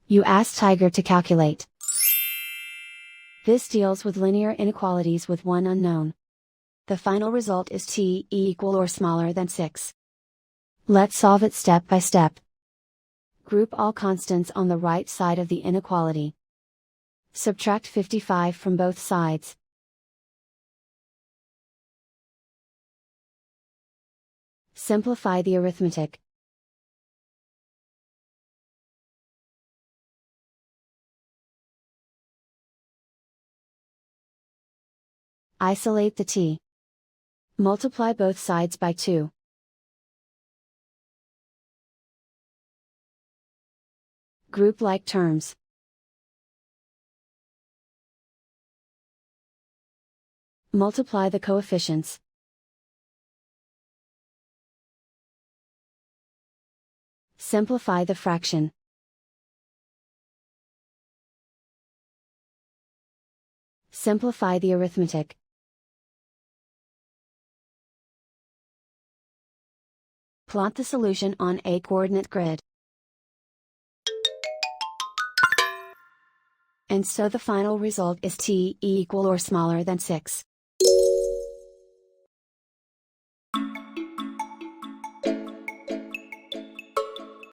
You ask Tiger to calculate. This deals with linear inequalities with one unknown. The final result is t equal or smaller than 6. Let's solve it step by step. Group all constants on the right side of the inequality. Subtract 55 from both sides. Simplify the arithmetic. Isolate the t. Multiply both sides by 2. Group like terms. Multiply the coefficients. Simplify the fraction. Simplify the arithmetic. Plot the solution on a coordinate grid. And so the final result is t equal or smaller than 6.